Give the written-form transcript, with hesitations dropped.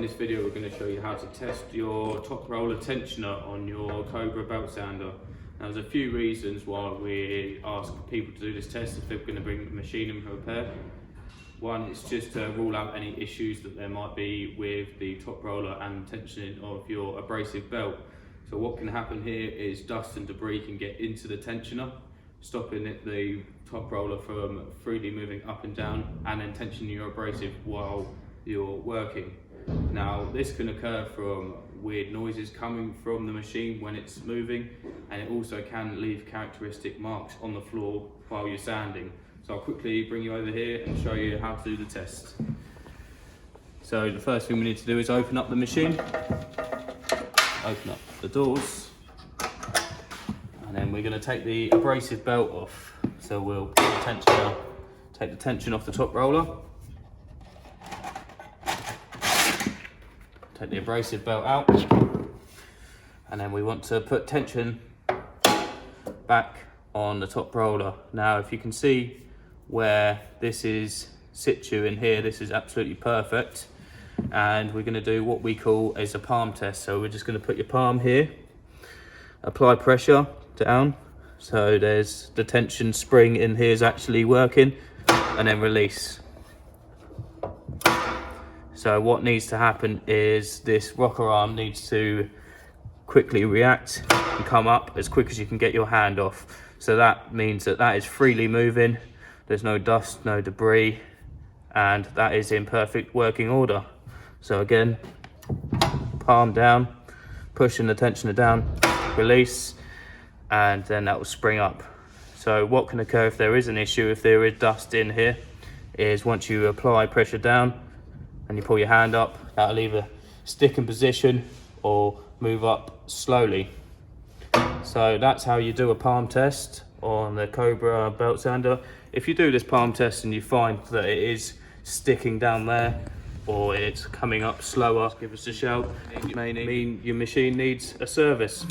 this video we're going to show you how to test your top roller tensioner on your Cobra belt sander. Now there's a few reasons why we ask people to do this test if they're going to bring the machine in for repair. One, it's just to rule out any issues that there might be with the top roller and tensioning of your abrasive belt. So what can happen here is dust and debris can get into the tensioner, stopping the top roller from freely moving up and down and then tensioning your abrasive while you're working. Now this can occur from weird noises coming from the machine when it's moving, and it also can leave characteristic marks on the floor while you're sanding. So I'll quickly bring you over here and show you how to do the test. So the first thing we need to do is open up the machine, open up the doors, and then we're going to take the abrasive belt off. So we'll put the tensioner, take the tension off the top roller, take the abrasive belt out, and then we want to put tension back on the top roller. Now if you can see where this is situ in here, this is absolutely perfect, and we're going to do what we call as a palm test. So we're just going to put your palm here, apply pressure down, so there's the tension spring in here is actually working, and then release. So what needs to happen is this rocker arm needs to quickly react and come up as quick as you can get your hand off. So that means that that is freely moving, there's no dust, no debris, and that is in perfect working order. So again, palm down, pushing the tensioner down, release, and then that will spring up. So what can occur if there is an issue, if there is dust in here, is once you apply pressure down and you pull your hand up, that'll either stick in position or move up slowly. So that's how you do a palm test on the Cobra belt sander. If you do this palm test and you find that it is sticking down there or it's coming up slower, give us a shout. It may mean your machine needs a service.